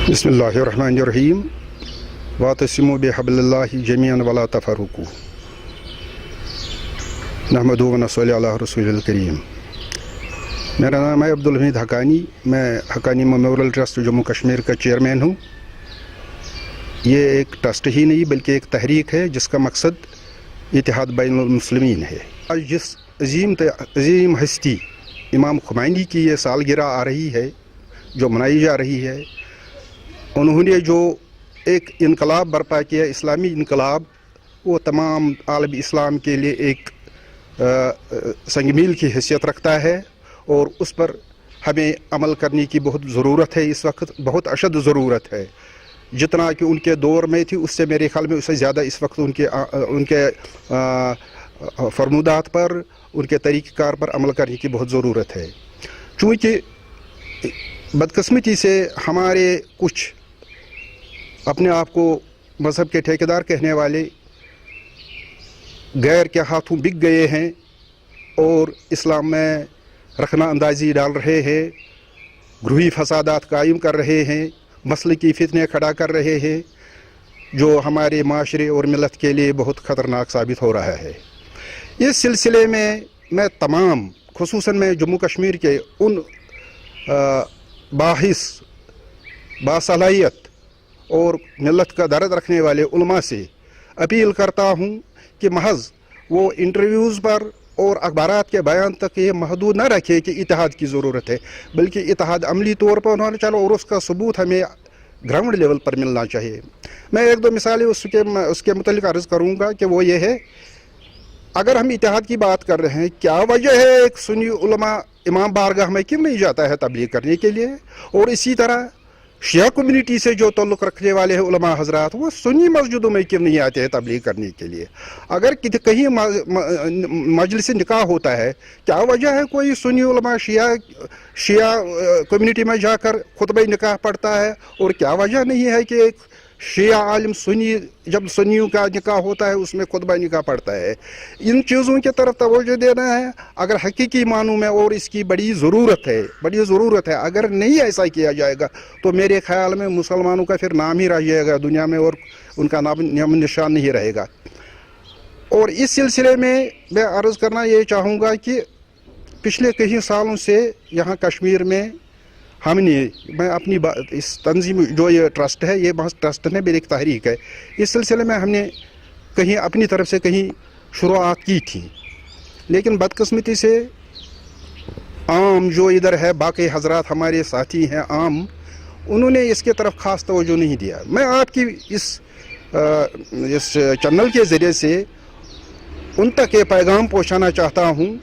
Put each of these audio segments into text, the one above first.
بسم اللہ الرحمن الرحیم واعتصموا بحبل اللہ جمیعا ولا تفرقوا نحمدہ ونصلی علی رسول الکریم۔ میرا نام ہے عبدالحمید حقانی، میں حقانی میموریل ٹرسٹ جموں کشمیر کا چیئرمین ہوں۔ یہ ایک ٹرسٹ ہی نہیں بلکہ ایک تحریک ہے جس کا مقصد اتحاد بین المسلمین ہے۔ آج جس عظیم ہستی امام خمینی کی یہ سالگرہ آ رہی ہے جو منائی جا رہی ہے، انہوں نے جو ایک انقلاب برپا کیا، اسلامی انقلاب، وہ تمام عالم اسلام کے لیے ایک سنگ میل کی حیثیت رکھتا ہے اور اس پر ہمیں عمل کرنے کی بہت ضرورت ہے، اس وقت بہت اشد ضرورت ہے۔ جتنا کہ ان کے دور میں تھی اس سے میرے خیال میں اس سے زیادہ اس وقت ان کے فرمودات پر، ان کے طریقہ کار پر عمل کرنے کی بہت ضرورت ہے۔ چونکہ بدقسمتی سے ہمارے کچھ اپنے آپ کو مذہب کے ٹھیکیدار کہنے والے غیر کے ہاتھوں بک گئے ہیں اور اسلام میں رخنہ اندازی ڈال رہے ہیں، گروہی فسادات قائم کر رہے ہیں، مسلکی فتنے کھڑا کر رہے ہیں، جو ہمارے معاشرے اور ملت کے لیے بہت خطرناک ثابت ہو رہا ہے۔ اس سلسلے میں تمام خصوصاً میں جموں کشمیر کے ان باحث، باصلاحیت اور ملت کا درد رکھنے والے علماء سے اپیل کرتا ہوں کہ محض وہ انٹرویوز پر اور اخبارات کے بیان تک یہ محدود نہ رکھے کہ اتحاد کی ضرورت ہے، بلکہ اتحاد عملی طور پر ہونا چاہیے اور اس کا ثبوت ہمیں گراؤنڈ لیول پر ملنا چاہیے۔ میں ایک دو مثالیں اس کے متعلق عرض کروں گا کہ وہ یہ ہے، اگر ہم اتحاد کی بات کر رہے ہیں، کیا وجہ ہے ایک سنی علماء امام بارگاہ میں کیوں نہیں جاتا ہے تبلیغ کرنے کے لیے؟ اور اسی طرح شیعہ کمیونٹی سے جو تعلق رکھنے والے ہیں علماء حضرات، وہ سنی مسجدوں میں کیوں نہیں آتے ہیں تبلیغ کرنے کے لیے؟ اگر کہیں مجلس نکاح ہوتا ہے، کیا وجہ ہے کوئی سنی علماء شیعہ کمیونٹی میں جا کر خطبہ نکاح پڑھتا ہے؟ اور کیا وجہ نہیں ہے کہ ایک شیعہ عالم سنی جب سنیوں کا نکاح ہوتا ہے اس میں خطبہ نکاح پڑھتا ہے؟ ان چیزوں کی طرف توجہ دینا ہے اگر حقیقی معنوں میں، اور اس کی بڑی ضرورت ہے۔ اگر نہیں ایسا کیا جائے گا تو میرے خیال میں مسلمانوں کا پھر نام ہی رہ جائے گا دنیا میں اور ان کا نام نشان نہیں رہے گا۔ اور اس سلسلے میں عرض کرنا یہ چاہوں گا کہ پچھلے کئی سالوں سے یہاں کشمیر میں میں اپنی اس تنظیم جو یہ ٹرسٹ ہے، یہ بہت ٹرسٹ ہے، میری ایک تحریک ہے، اس سلسلے میں ہم نے کہیں اپنی طرف سے کہیں شروعات کی تھی، لیکن بدقسمتی سے عام جو ادھر ہے باقی حضرات ہمارے ساتھی ہیں عام، انہوں نے اس کی طرف خاص توجہ نہیں دیا۔ میں آپ کی اس چینل کے ذریعے سے ان تک یہ پیغام پہنچانا چاہتا ہوں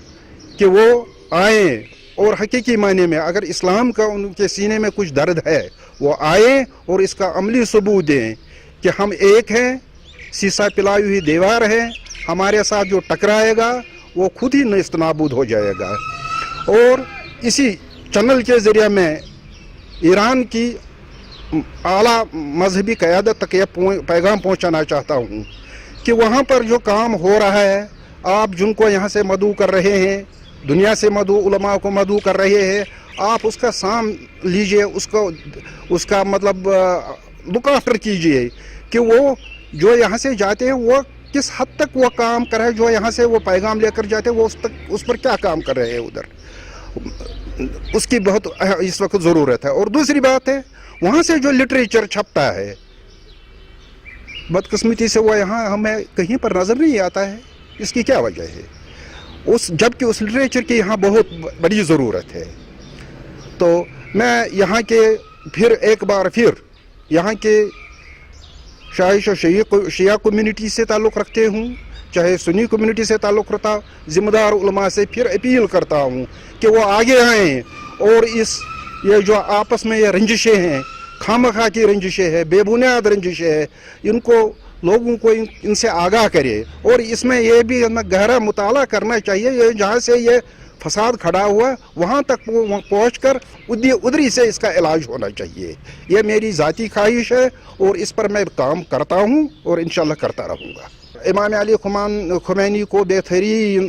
کہ وہ آئیں اور حقیقی معنی میں اگر اسلام کا ان کے سینے میں کچھ درد ہے وہ آئیں اور اس کا عملی ثبوت دیں کہ ہم ایک ہیں، سیسا پلائی ہوئی دیوار ہے، ہمارے ساتھ جو ٹکرائے گا وہ خود ہی نیست نابود ہو جائے گا۔ اور اسی چینل کے ذریعے میں ایران کی اعلیٰ مذہبی قیادت تک یہ پیغام پہنچانا چاہتا ہوں کہ وہاں پر جو کام ہو رہا ہے، آپ جن کو یہاں سے مدعو کر رہے ہیں، دنیا سے مدعو علماء کو مدعو کر رہے ہیں، آپ اس کا سام لیجئے، اس کا مطلب لک آفٹر کیجئے کہ وہ جو یہاں سے جاتے ہیں وہ کس حد تک وہ کام کر رہے ہیں، جو یہاں سے وہ پیغام لے کر جاتے ہیں وہ اس پر کیا کام کر رہے ہیں ادھر، اس کی بہت اس وقت ضرورت ہے۔ اور دوسری بات ہے، وہاں سے جو لٹریچر چھپتا ہے بدقسمتی سے وہ یہاں ہمیں کہیں پر نظر نہیں آتا ہے۔ اس کی کیا وجہ ہے؟ جبکہ اس لٹریچر کی یہاں بہت بڑی ضرورت ہے۔ تو میں یہاں کے ایک بار پھر یہاں کے شاہش و شیعہ کمیونٹی سے تعلق رکھتے ہوں، چاہے سنی کمیونٹی سے تعلق رکھتا، ذمہ دار علماء سے پھر اپیل کرتا ہوں کہ وہ آگے آئیں اور یہ جو آپس میں یہ رنجشیں ہیں، خامخواہ کی رنجشیں ہیں، بے بنیاد رنجشیں ہیں، ان کو لوگوں کو ان سے آگاہ کرے، اور اس میں یہ بھی گہرا مطالعہ کرنا چاہیے، جہاں سے یہ فساد کھڑا ہوا وہاں تک پہنچ کر ادھری سے اس کا علاج ہونا چاہیے۔ یہ میری ذاتی خواہش ہے اور اس پر میں کام کرتا ہوں اور انشاءاللہ کرتا رہوں گا۔ امام علی خمینی کو بہترین